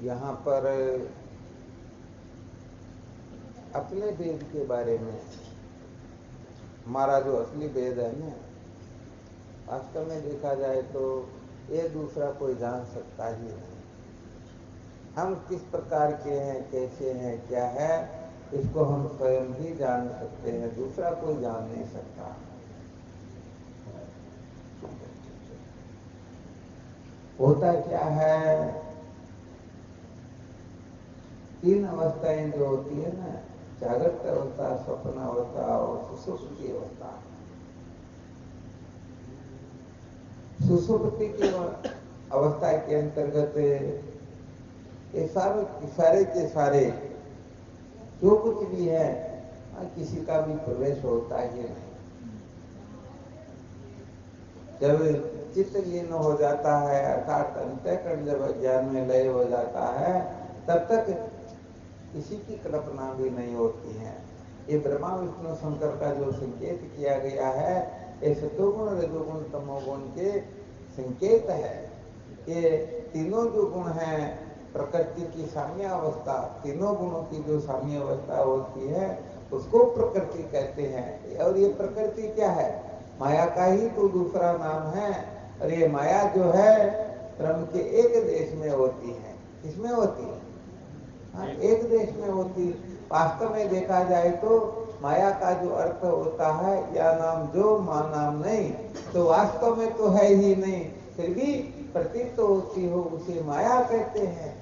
यहाँ पर अपने वेद के बारे में, हमारा जो असली वेद है ना, वास्तव में देखा जाए तो ये दूसरा कोई जान सकता ही नहीं। हम किस प्रकार के हैं, कैसे हैं, क्या है, इसको हम स्वयं ही जान सकते हैं, दूसरा कोई जान नहीं सकता। होता क्या है, तीन अवस्थाएं जो होती है ना, जागृत अवस्था, स्वप्न अवस्था और सुषुप्ति अवस्था। सुषुप्ति की अवस्था के अंतर्गत ये सारे के सारे जो कुछ भी है, किसी का भी प्रवेश होता ही नहीं। जब चित्त लीन हो जाता है, अर्थात अंतःकरण जब अज्ञान में लय हो जाता है, तब तक किसी की कल्पना भी नहीं होती है। ये ब्रह्मा विष्णु शंकर का जो संकेत किया गया है, ये सतोगुण रजोगुण तमोगुण के संकेत है। ये तीनों जो गुण हैं, प्रकृति की साम्य अवस्था, तीनों गुणों की जो साम्य अवस्था होती है, उसको प्रकृति कहते हैं। और ये प्रकृति क्या है, माया का ही तो दूसरा नाम है। और ये माया जो है ब्रह्म के एक देश में होती है। किसमें होती है? हाँ, एक देश में होती। वास्तव में देखा जाए तो माया का जो अर्थ होता है, या नाम जो मा नाम नहीं, तो वास्तव में तो है ही नहीं, फिर भी प्रतीत तो होती हो, उसे माया कहते हैं।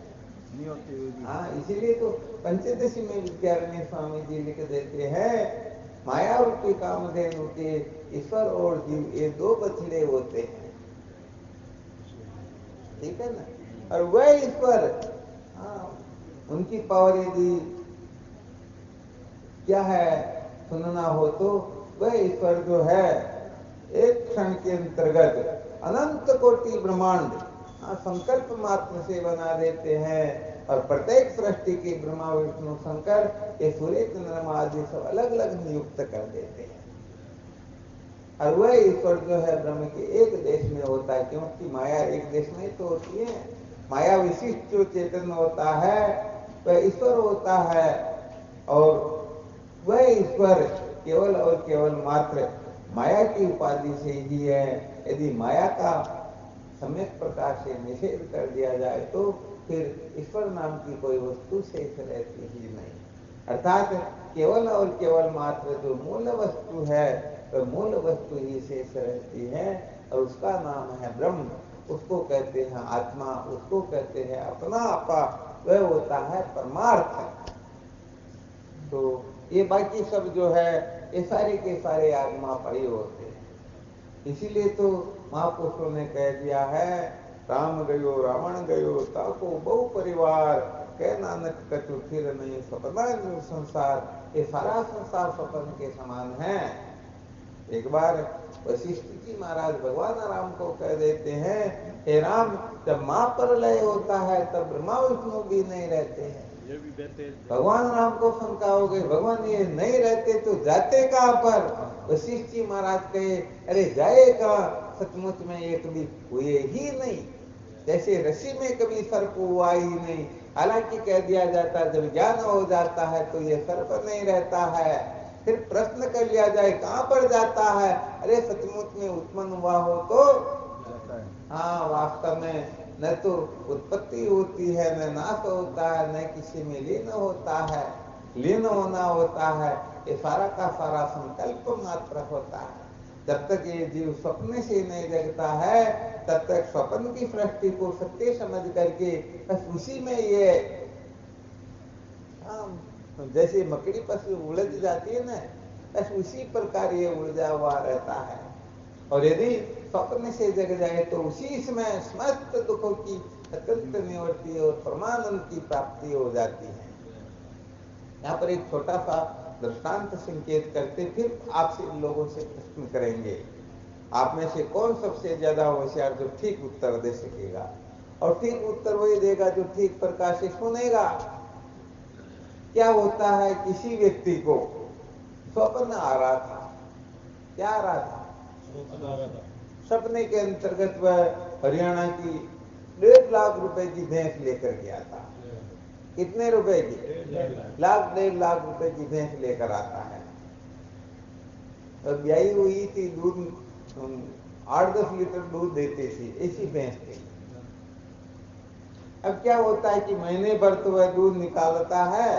हाँ, इसीलिए तो पंचदशी में विद्यारण्य स्वामी जी लिख देते हैं, माया रूपी कामधेनु के ईश्वर और जीव ये दो बछड़े होते हैं। ठीक है ना? और वह ईश्वर, हाँ, उनकी पावर यदि क्या है सुनना हो तो वह ईश्वर जो है एक क्षण के अंतर्गत अनंत कोटि ब्रह्मांड संकल्प मात्र से बना देते हैं। और प्रत्येक सृष्टि की ब्रह्मा विष्णु शंकर ये सूर्य चंद्रमा आदि सब अलग अलग नियुक्त कर देते हैं। और वह ईश्वर जो है ब्रह्म के एक देश में होता है, क्योंकि माया एक देश में तो होती है। माया विशिष्ट जो चेतन होता है वह ईश्वर होता है, और वह ईश्वर केवल और केवल मात्र माया की उपाधि से ही है। यदि माया का सम्यक प्रकार से निषेध कर दिया जाए तो फिर ईश्वर नाम की कोई वस्तु शेष रहती ही नहीं। अर्थात केवल और केवल मात्र जो मूल वस्तु है, वह मूल वस्तु ही शेष रहती है, और उसका नाम है ब्रह्म। उसको कहते हैं आत्मा, उसको कहते हैं अपना आपा, वह होता है परमार्थ। तो ये बाकी सब जो है ये सारे के सारे आत्मा पड़े होते हैं। इसीलिए तो महापुरुषों ने कह दिया है, राम गयो रावण गयो ताको बहु परिवार, कह नानक कछु फिर नहीं सपना संसार। ये सारा संसार स्वप्न के समान है। एक बार वशिष्ठ जी महाराज भगवान राम को कह देते हैं, हे राम, जब महाप्रलय होता है तब ब्रह्मा विष्णु भी नहीं रहते हैं। भगवान राम को शंका हो गई, भगवान ये नहीं रहते तो जाते कहाँ पर? वशिष्ठ जी महाराज कहे, अरे जाए कहाँ, सचमुच में ये कभी हुए ही नहीं, जैसे ऋषि में कभी सर्प हुआ ही नहीं। हालांकि कह दिया जाता है जब ज्ञान हो जाता है तो ये सर्प नहीं रहता है। फिर प्रश्न कर लिया जाए कहाँ पर जाता है, अरे सचमुच में उत्पन्न हुआ हो तो हाँ, वास्तव में न तो उत्पत्ति होती है, न नाश होता है, न किसी में लीन होता है, लीन होना होता है। ये सारा का सारा संकल्प मात्र होता है। जब तक ये जीव स्वप्न से नहीं जगता है, तब तक स्वप्न की सृष्टि को सत्य समझ करके बस उसी में ये जैसे मकड़ी पशु उलझ जाती है ना, बस उसी प्रकार ये उलझा हुआ रहता है। और यदि स्वप्न से जग जाए तो उसी समय समस्त दुखों की अत्यंत निवृत्ति और परमानंद की प्राप्ति हो जाती है। यहाँ पर एक छोटा सा दृष्टांत संकेत करते फिर आपसे इन लोगों से प्रश्न करेंगे। आप में से कौन सबसे ज्यादा होशियार जो ठीक उत्तर दे सकेगा? और ठीक उत्तर वही देगा जो ठीक प्रकार से सुनेगा। क्या होता है, किसी व्यक्ति को स्वप्न आ रहा था, क्या आ रहा था? सपने के अंतर्गत वह हरियाणा की 1.5 लाख रुपए की भैंस लेकर गया था। कितने रुपए की? 1.5 रुपए की भैंस लेकर आता है। और ब्याई हुई थी, दूध 8-10 लीटर दूध देती थी, ऐसी भैंस थी। अब क्या होता है कि महीने भर तो वह दूध निकालता है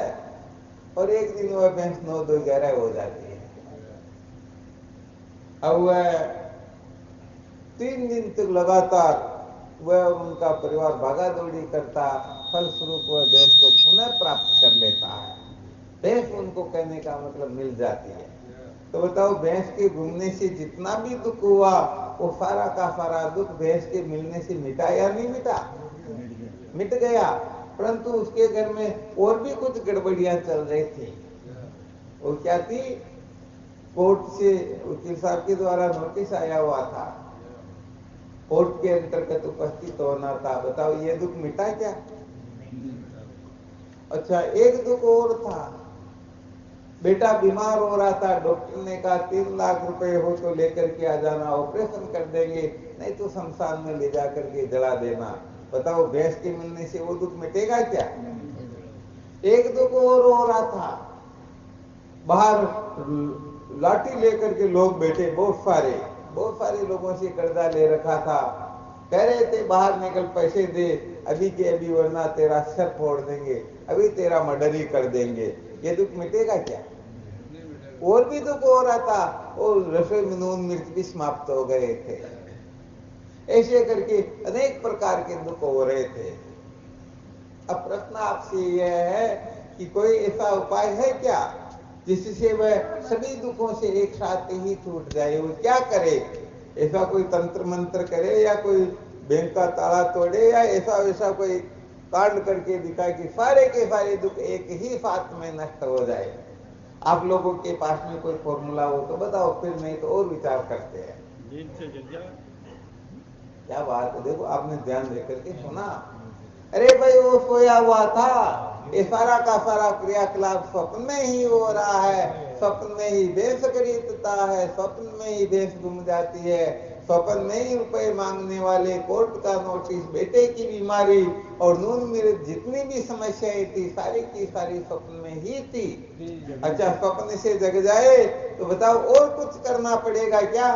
और एक दिन वह भैंस 9-2-11 हो जाती है। अब वह 3 दिन तक लगातार वह उनका परिवार भागा दौड़ी करता, फलस्वरूप वह भैंस को पुनः प्राप्त कर लेता है। भैंस उनको कहने का मतलब मिल जाती है। तो बताओ, भैंस के घूमने से जितना भी दुख हुआ वो सारा का सारा दुख भैंस के मिलने से मिटा या नहीं मिटा? मिट गया। परंतु उसके घर में और भी कुछ गड़बड़ियां चल रही थी। वो क्या थी? कोर्ट से वकील साहब के द्वारा नोटिस आया हुआ था, कोर्ट के अंतर्गत उपस्थित होना था। बताओ, ये दुख मिटा क्या? अच्छा, एक दुख और था। बेटा बीमार हो रहा था, डॉक्टर ने कहा 3 लाख रुपए हो तो लेकर के आ जाना, ऑपरेशन कर देंगे, नहीं तो शमशान में ले जाकर के जला देना। बताओ, भैंस के मिलने से वो दुख मिटेगा क्या? एक दुख और हो रहा था। बाहर लाठी लेकर के लोग बैठे, बहुत सारे लोगों से कर्जा ले रखा था। कह रहे थे बाहर निकल, पैसे दे अभी के अभी, वरना तेरा सर फोड़ देंगे, अभी तेरा मर्डर ही कर देंगे। ये दुख मिटेगा क्या? और भी दुख हो रहा था, और रसोई में नून मिर्च भी समाप्त हो गए थे। ऐसे करके अनेक प्रकार के दुख हो रहे थे। अब प्रश्न आपसे यह है कि कोई ऐसा उपाय है क्या जिससे वह सभी दुखों से एक साथ ही छूट जाए? वो क्या करे? ऐसा कोई तंत्र मंत्र करे, या कोई बैंक का ताला तोड़े, या ऐसा वैसा कोई कांड करके दिखाए कि सारे के सारे दुख एक ही साथ में नष्ट हो जाए? आप लोगों के पास में कोई फॉर्मूला हो तो बताओ, फिर नहीं तो और विचार करते हैं। क्या बात है, देखो आपने ध्यान देकर के सुना। अरे भाई, वो सोया हुआ था, ये सारा का सारा क्रियाकलाप स्वप्न में ही हो रहा है, स्वप्न में ही भैंस खरीदता है, स्वप्न में ही भैंस घूम जाती है, स्वप्न में ही रुपए मांगने वाले, कोर्ट का नोटिस, बेटे की बीमारी और नून मिर्च, जितनी भी समस्याएं थी सारी की सारी स्वप्न में ही थी। अच्छा, स्वप्न से जग जाए तो बताओ, और कुछ करना पड़ेगा क्या?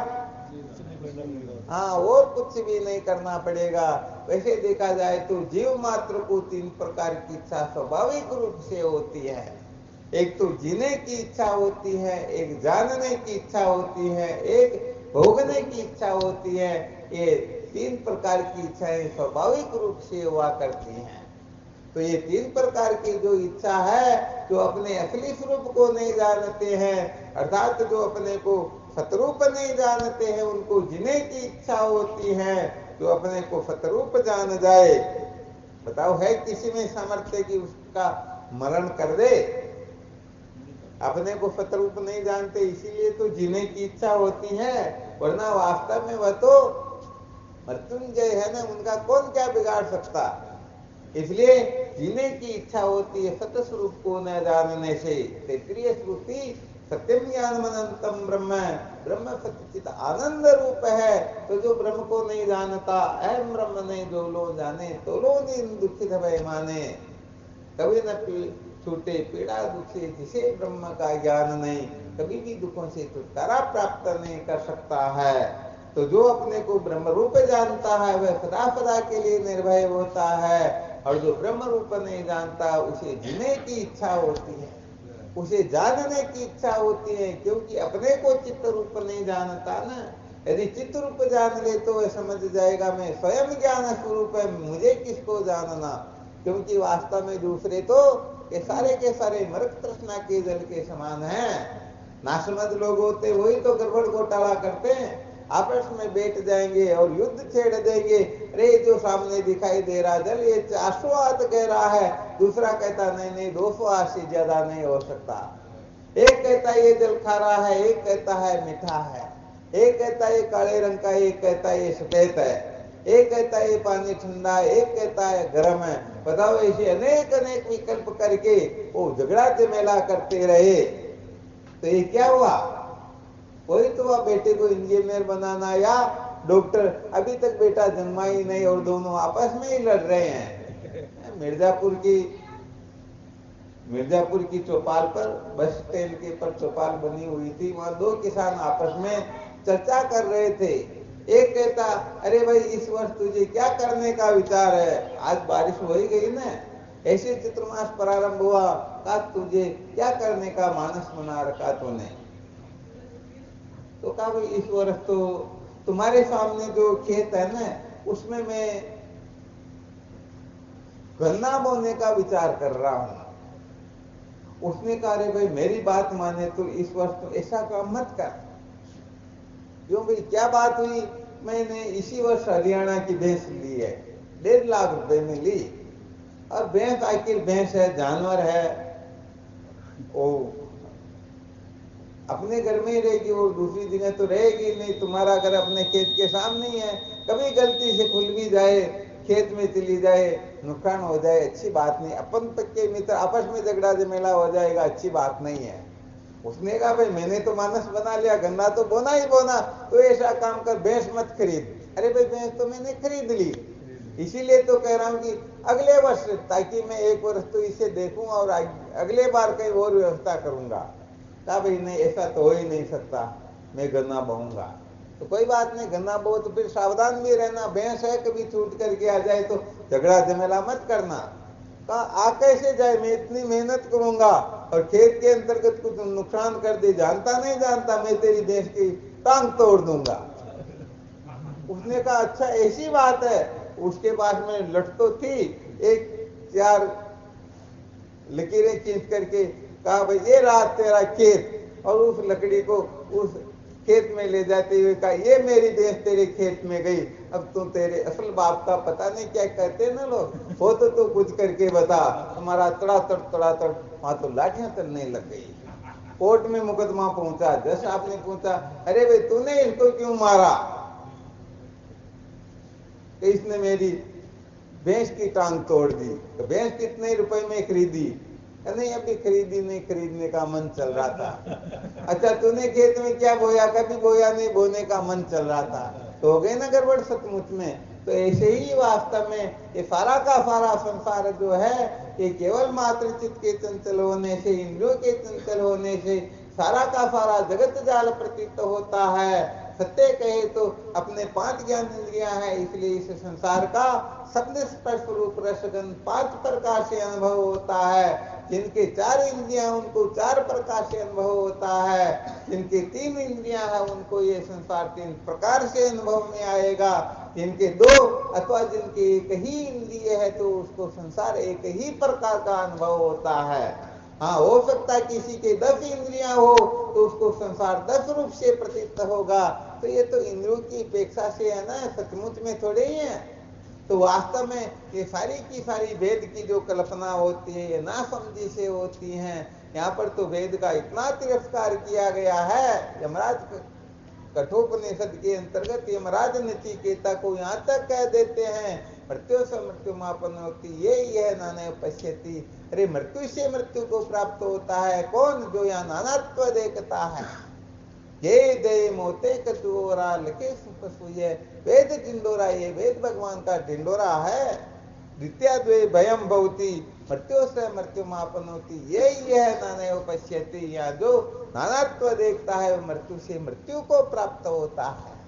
हाँ, और कुछ भी नहीं करना पड़ेगा। वैसे देखा जाए तो जीव मात्र को 3 प्रकार की इच्छा स्वाभाविक रूप से होती है। एक तो जीने की इच्छा होती है, एक जानने की इच्छा होती है, एक भोगने की इच्छा होती है। ये 3 प्रकार की इच्छाएं स्वाभाविक रूप से हुआ करती हैं। तो ये 3 प्रकार की जो इच्छा है, जो अपने असली स्वरूप को नहीं जानते हैं, अर्थात जो अपने को सतरूप नहीं जानते हैं, उनको जीने की इच्छा होती है। जो अपने को सतरूप जान जाए, बताओ, है किसी में सामर्थ्य कि उसका मरण कर दे? अपने को सतरूप नहीं जानते, इसीलिए तो जीने की इच्छा होती है, वरना वास्तव में वह तो मृत्युंजय है ना, उनका कौन क्या बिगाड़ सकता। इसलिए जीने की इच्छा होती है सत्य स्वरूप को न जानने से। तैत्तिरीय श्रुति सत्यम ज्ञानम अनंतम ब्रह्म, ब्रह्म सच्चित आनंद रूप है। तो जो ब्रह्म को नहीं जानता, अहम ब्रह्म नहीं जो लोग जाने, तो लोग दुखित भय माने। कभी न छूटे पीड़ा दुख से, जिसे ब्रह्म का ज्ञान नहीं, कभी भी दुखों से छुटकारा प्राप्त नहीं कर सकता है। तो जो अपने को ब्रह्म रूप जानता है, वह सदा सदा के लिए निर्भय होता है। और जो ब्रह्म रूप नहीं जानता, उसे जीने की इच्छा होती है, उसे जानने की इच्छा होती है, क्योंकि अपने को चित्त रूप नहीं जानता ना। यदि चित्त रूप जान ले तो वह समझ जाएगा मैं स्वयं ज्ञान स्वरूप है, मुझे किसको जानना। क्योंकि वास्तव में दूसरे तो के सारे मृत तृष्णा के जल के समान हैं। नासमझ लोग होते वही तो गड़बड़ घोटाला करते हैं, आपस में बैठ जाएंगे और युद्ध छेड़ देंगे। अरे, जो सामने दिखाई दे रहा जल ये 400 हाथ कह रहा है, दूसरा कहता नहीं 200 हाथ से ज्यादा नहीं हो सकता। एक कहता है ये जल खारा है, एक कहता है मीठा है, एक कहता है ये काले रंग का, एक कहता है ये सफेद है, एक कहता है ये पानी ठंडा है, एक कहता है गर्म है। बताओ, ऐसे अनेक अनेक विकल्प करके वो झगड़ा झमेला करते रहे, तो ये क्या हुआ? कोई तो वह बेटे को इंजीनियर बनाना या डॉक्टर अभी तक बेटा जन्मा ही नहीं और दोनों आपस में ही लड़ रहे हैं। मिर्जापुर की चौपाल पर, बस स्टैंड के पर चौपाल बनी हुई थी, वहां दो किसान आपस में चर्चा कर रहे थे। एक कहता, अरे भाई इस वर्ष तुझे क्या करने का विचार है, आज बारिश हो ही गई ना, ऐसे चतुर्मास प्रारंभ हुआ, का तुझे क्या करने का मानस बना रखा तूने। तो कहा भाई इस वर्ष तो तुम्हारे सामने जो खेत है ना, उसमें मैं गन्ना बोने का विचार कर रहा हूं। उसने कहा, अरे भाई मेरी बात माने तो इस वर्ष तो ऐसा काम मत कर। क्यों भाई, क्या बात हुई? मैंने इसी वर्ष हरियाणा की भैंस ली है, 1.5 लाख रुपए में ली। और भैंस आखिर भैंस है, जानवर है, वो अपने घर में ही रहेगी, वो दूसरी जगह तो रहेगी नहीं। तुम्हारा घर अपने खेत के सामने ही है, कभी गलती से खुल भी जाए, खेत में चली जाए, नुकसान हो जाए, अच्छी बात नहीं। अपन पक्के मित्र आपस में झगड़ा झमेला हो जाएगा, अच्छी बात नहीं है। उसने कहा, भाई मैंने तो मानस बना लिया, गन्ना तो बोना ही बोना, तो ऐसा काम कर, भैंस मत खरीद। अरे भाई भैंस तो मैंने खरीद ली, इसीलिए तो कह रहा हूं कि अगले वर्ष, ताकि मैं एक वर्ष तो इसे देखूं और अगले बार कहीं और व्यवस्था करूंगा। कहा भाई नहीं, ऐसा तो हो ही नहीं सकता, मैं गन्ना बोऊंगा। तो कोई बात नहीं, गन्ना बो तो फिर सावधान भी रहना, भैंस है, कभी छूट करके आ जाए तो झगड़ा झमेला मत करना। कहा आ कैसे जाए, मैं इतनी मेहनत करूंगा और खेत के अंतर्गत कुछ नुकसान कर दे, जानता नहीं जानता, मैं तेरी भैंस की टांग तोड़ दूंगा। उसने कहा अच्छा ऐसी बात है। उसके पास में लठ तो थी, एक 4 लकीरें खींच करके कहा, भाई ये रहा तेरा खेत। और उस लकड़ी को उस खेत में ले जाते हुए कहा, ये मेरी भैंस तेरे खेत में गई, अब तू तेरे असल बाप का पता नहीं क्या कहते ना लोग, हो तो तू कुछ करके बता। हमारा तड़ातड़ वहां तो लाठियां चलने लग गई। कोर्ट में मुकदमा पहुंचा, जज साहब ने पूछा, अरे भाई तूने इसको क्यों मारा? कि इसने मेरी भैंस की टांग तोड़ दी। तो भैंस कितने रुपए में खरीदी? नहीं अभी खरीदी नहीं, खरीदने का मन चल रहा था। अच्छा तूने खेत में क्या बोया? कभी बोया नहीं, बोने का मन चल रहा था। तो हो गए ना गड़बड़ सचमुच में। तो ऐसे ही वास्तव में ये सारा का सारा संसार जो है, ये केवल मात्र चित्त के चंचल होने से, इंद्रियों के चंचल होने से सारा का सारा जगत जाल प्रतीत होता है। सत्य कहे तो अपने 5 ज्ञान इंद्रियां हैं, इसलिए इस संसार का शब्द स्पर्श रूप रसगंध 5 प्रकार से अनुभव होता है। जिनके 4 इंद्रियां उनको 4 प्रकार से अनुभव होता है, जिनके 3 इंद्रियां हैं उनको ये संसार 3 प्रकार से अनुभव में आएगा, जिनके 2 अथवा जिनके एक ही इंद्रिय है तो उसको संसार एक ही प्रकार का अनुभव होता है। हाँ हो सकता है किसी के 10 इंद्रियां हो तो उसको संसार 10 रूप से प्रतीत होगा। तो ये तो इंद्रियों की अपेक्षा से है ना, सचमुच में थोड़े ही है। तो वास्तव में ये सारी की सारी वेद की जो कल्पना होती है ये नासमझी से होती हैं। यहाँ पर तो वेद का इतना तिरस्कार किया गया है। यमराज कठोपनिषद के अंतर्गत यमराज नचिकेता को यहाँ तक कह देते हैं, मृत्यु से मृत्यु मापन होती ये ही है नाने पश्यति। अरे मृत्यु से मृत्यु को प्राप्त होता है कौन? जो यहाँ नानात्व देखता है। ये दे मोते कचोरा लके सुपसुये, वेद ढिंडोरा, ये वेद भगवान का ढिंडोरा है। द्वितीय द्वे भयम भवती, मृत्यु से मृत्यु मापन होती यही है नाने पश्यति। यहाँ जो नानात्व देखता है वो मृत्यु से मृत्यु को प्राप्त होता है।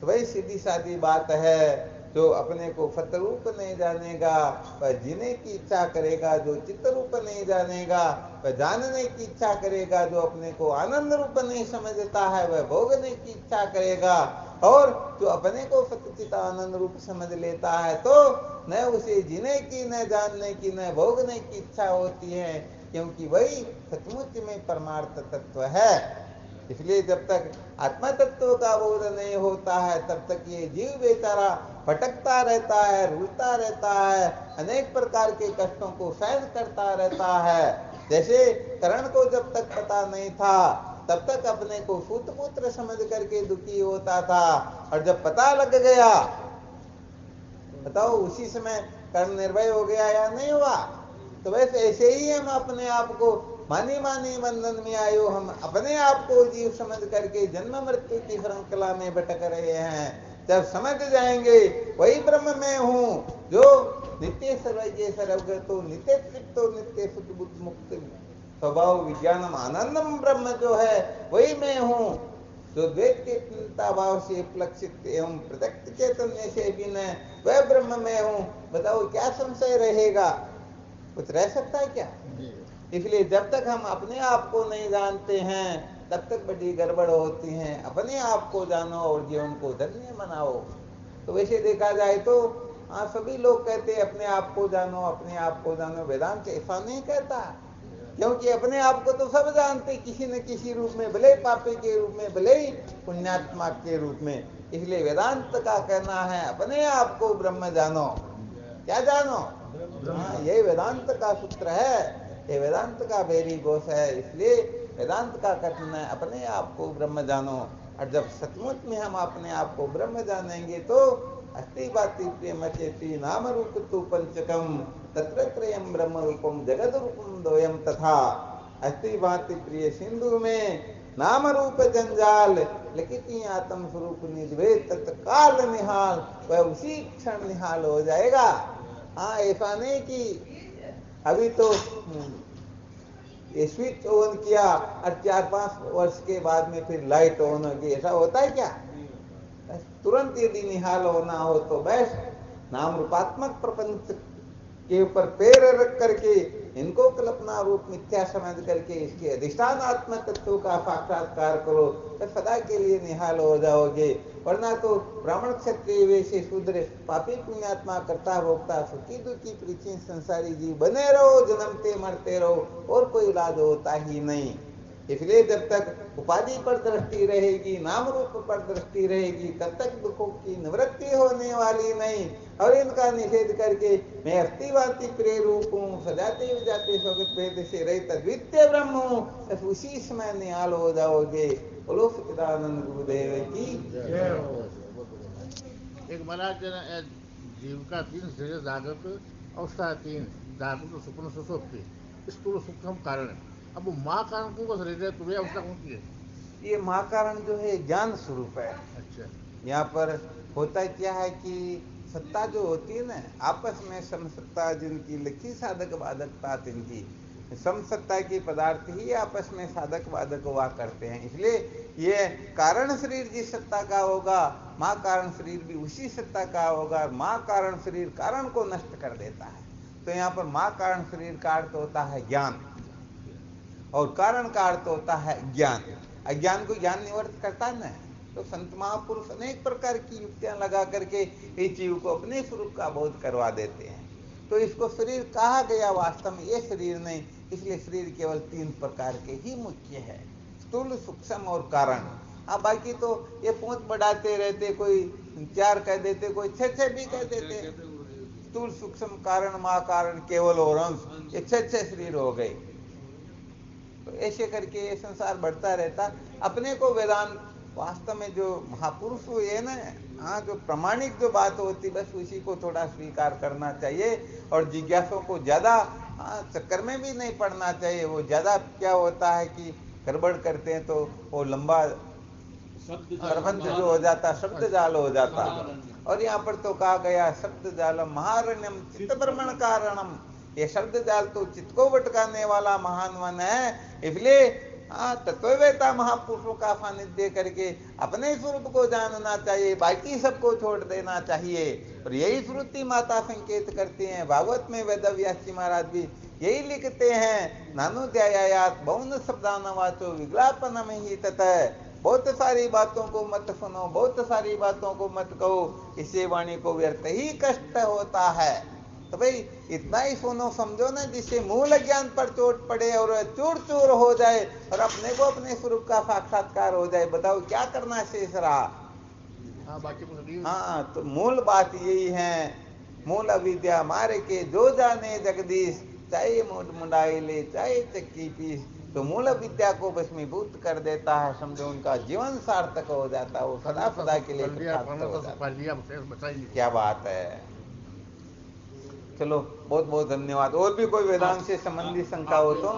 तो वही सीधी सादी बात है। जो अपने को फत रूप नहीं जानेगा वह जीने की इच्छा करेगा, जो चित्त रूप नहीं जानेगा वह जानने की इच्छा करेगा, जो अपने को आनंद रूप नहीं समझता है वह भोगने की इच्छा करेगा, और जो अपने को सच्चित आनंद रूप समझ लेता है तो न उसे जीने की, न जानने की, न भोगने की इच्छा होती है, क्योंकि वही सचमुच में परमार्थ तत्व है। इसलिए जब तक आत्मा तत्व का बोध नहीं होता है तब तक ये जीव बेचारा भटकता रहता है, रुलता रहता है, अनेक प्रकार के कष्टों को सहन करता रहता है। जैसे करण को जब तक पता नहीं था तब तक अपने को सूतपुत्र समझ करके दुखी होता था, और जब पता लग गया बताओ उसी समय कर्ण निर्भय हो गया या नहीं हुआ? तो वैसे ऐसे ही हम अपने आप को मानी मानी बंधन में आयो, हम अपने आप को जीव समझ करके जन्म मृत्यु की श्रृंखला में भटक रहे हैं। जब समझ जाएंगे वही ब्रह्म मैं हूं, जो नित्य सर्वज्ञ सर्वगतो नित्य तृप्तो नित्य शुद्ध बुद्ध मुक्त स्वभाव विज्ञानम आनंदम ब्रह्म जो है वही मैं हूं, जो द्वैतता भाव से उपलक्षित एवं प्रत्यक्ष चैतन्य से भिन्न है, वह ब्रह्म मैं हूं। बताओ क्या संशय रहेगा? कुछ रह सकता है क्या? इसलिए जब तक हम अपने आप को नहीं जानते हैं तब तक बड़ी गड़बड़ होती है। अपने आप को जानो और जीवन को धन्य बनाओ। तो वैसे देखा जाए तो सभी लोग कहते हैं अपने आप को जानो, अपने आप को जानो। वेदांत ऐसा नहीं कहता, क्योंकि अपने आप को तो सब जानते किसी न किसी रूप में, भले पापी के रूप में, भले ही पुण्यात्मा के रूप में। इसलिए वेदांत का कहना है अपने आप को ब्रह्म जानो। क्या जानो? ये वेदांत का सूत्र है, ये वेदांत का बेरी घोष है। इसलिए वेदांत का कथन है अपने आप को ब्रह्म जानो। और जब सचमुच में हम अपने आप को ब्रह्म जानेंगे तो अस्ति भाति प्रेम चेति नाम रूप तु पंचकम तत्र त्रयम ब्रह्म रूपम जगद रूपम द्वयम तथा। अस्ति भाति प्रिय सिंधु में नाम रूप जंजाल लिखित आत्म स्वरूप निद्वेद तत्काल निहाल, वह उसी क्षण निहाल हो जाएगा। हाँ, ऐसा नहीं कि अभी तो ये स्विच ऑन किया और 4-5 वर्ष के बाद में फिर लाइट ऑन होगी, ऐसा होता है क्या? तुरंत यदि निहाल होना हो तो बस नाम रूपात्मक प्रपंच के ऊपर पैर रख करके इनको कल्पना रूप मिथ्या समझ करके इसके अधिष्ठान आत्म तत्व का साक्षात्कार करो तो सदा के लिए निहाल हो जाओगे। वरना तो ब्राह्मण क्षत्रिय वैसे शूद्र पापी पुण्यात्मा करता भोगता सुखी दुखी परीक्षित संसारी जीव बने रहो, जन्मते मरते रहो, और कोई इलाज होता ही नहीं। इसलिए जब तक उपाधि पर दृष्टि रहेगी, नाम रूप पर दृष्टि रहेगी, तब तक दुखों की निवृत्ति होने वाली नहीं। और इनका निषेध करके मैं अस्तिवादी प्रिय रूप हूँ, सजाते विजाते स्वगत भेद से रहित अद्वितीय ब्रह्म हूँ, बस उसी समय निहाल हो जाओगे। बोलो सच्चिदानंद गुरुदेव की जय हो। एक महाराज जीव का 3 शरीर जागृत अवस्था 3 जागृत स्वप्न सुसुप्ति स्थूल सूक्ष्म कारण। अब माँ कारण को शरीर है, तुम्हें अवस्था कौन सी है? ये माँ कारण जो है ज्ञान स्वरूप है। अच्छा, यहाँ पर होता क्या है कि सत्ता जो होती है ना, आपस में समसत्ता जिनकी लिखी साधक बाधकता तिनकी, समसत्ता की पदार्थ ही आपस में साधक बाधक हुआ करते हैं। इसलिए ये कारण शरीर जिस सत्ता का होगा, माँ कारण शरीर भी उसी सत्ता का होगा। माँ कारण शरीर कारण को नष्ट कर देता है। तो यहाँ पर माँ कारण शरीर का अर्थ होता है ज्ञान, और कारण का अर्थ होता है ज्ञान। अज्ञान को ज्ञान निवृत्त करता है ना। तो संत महापुरुष अनेक प्रकार की युक्तियां लगा करके इस जीव को अपने स्वरूप का बोध करवा देते हैं। तो इसको शरीर कहा गया, वास्तव में ये शरीर नहीं। इसलिए शरीर केवल 3 प्रकार के ही मुख्य है, स्थूल सूक्ष्म और कारण। बाकी तो ये पूंछ बढ़ाते रहते, कोई 4 कह देते, कोई 6 भी कह देते। स्थूल सूक्ष्म कारण माँ कारण केवल और अंश, ये 6 शरीर हो गए। तो ऐसे करके ये संसार बढ़ता रहता। अपने को वेदांत वास्तव में जो महापुरुष हुए ना, जो प्रमाणिक जो बात होती बस उसी को थोड़ा स्वीकार करना चाहिए। और जिज्ञासों को ज्यादा चक्कर में भी नहीं पड़ना चाहिए। वो ज्यादा क्या होता है कि गड़बड़ करते हैं तो वो लंबा प्रबंध जो हो जाता, शब्द जाल हो जाता। और यहाँ पर तो कहा गया शब्द जाल महारण्यम चित्त भ्रमण कारणम। ये शब्द जाल तो चित्त को भटकाने वाला महान वन है। इसलिए तत्ववेता महापुरुषों का सानिध्य करके अपने स्वरूप को जानना चाहिए, बाकी सबको छोड़ देना चाहिए। और यही श्रुति माता संकेत करती हैं। भागवत में वेदव्यास जी महाराज भी यही लिखते हैं, नानुध्यायात बहुन शब्दानवाचो विज्ञापनम ही ततः। बहुत सारी बातों को मत सुनो, बहुत सारी बातों को मत कहो, इससे वाणी को व्यर्थ ही कष्ट होता है। तो भाई इतना ही सुनो समझो ना, जिससे मूल ज्ञान पर चोट पड़े और चूर चूर हो जाए और अपने को अपने स्वरूप का साक्षात्कार हो जाए। बताओ क्या करना शेष रहा? हाँ, तो मूल बात यही है, मूल अविद्या मारे के जो जाने जगदीश, चाहे मुंड मुंडाई ले चाहे चक्की पीस। तो मूल विद्या को भस्मीभूत कर देता है, समझो उनका जीवन सार्थक हो जाता है, वो सदा सदा के लिए क्या बात है। चलो बहुत बहुत धन्यवाद। और भी कोई वेदांत से संबंधी शंका हो तो